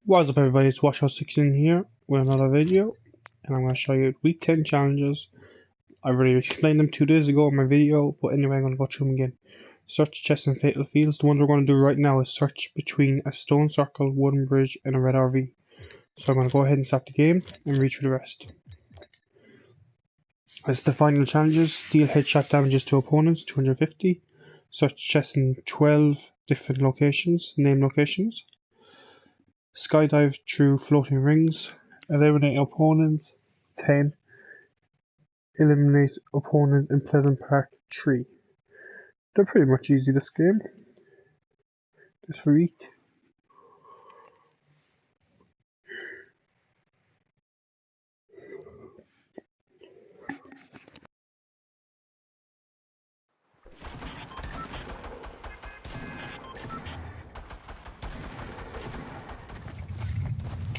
What's up everybody, it's Washout16 here with another video, and I'm going to show you week 10 challenges. I already explained them 2 days ago in my video, but anyway I'm going to go through them again. Search chests and fatal fields. The ones we're going to do right now is search between a stone circle, wooden bridge and a red RV. So I'm going to go ahead and start the game and read through the rest. As the final challenges, deal headshot damages to opponents, 250. Search chests in 12 different locations, name locations. Skydive through floating rings, eliminate opponents, 10, eliminate opponents in Pleasant Park, 3. They're pretty much easy this game, this week.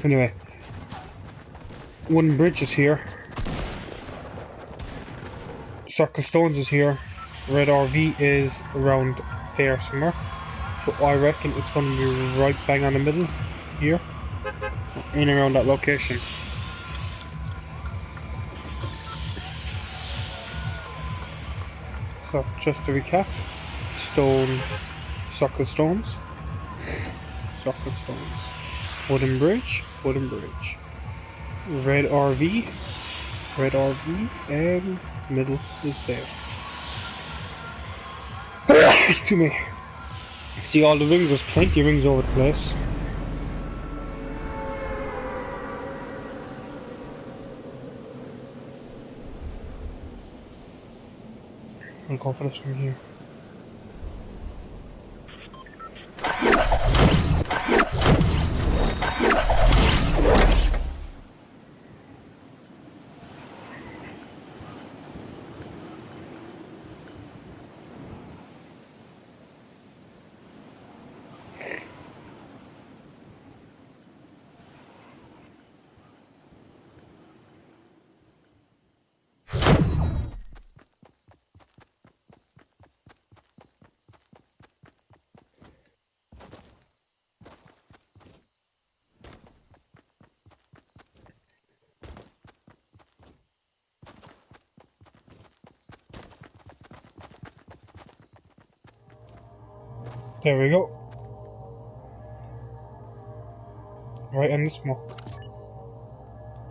Anyway, wooden bridge is here, circle stones is here, red RV is around there somewhere, so I reckon it's going to be right bang on the middle here, in around that location. So just to recap, stone, circle stones, wooden bridge, red RV, and middle is there. Excuse me. See all the rings, there's plenty of rings over the place. I'll go for this from here. There we go. Right in the smoke.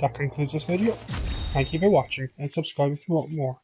That concludes this video. Thank you for watching and subscribe if you want more.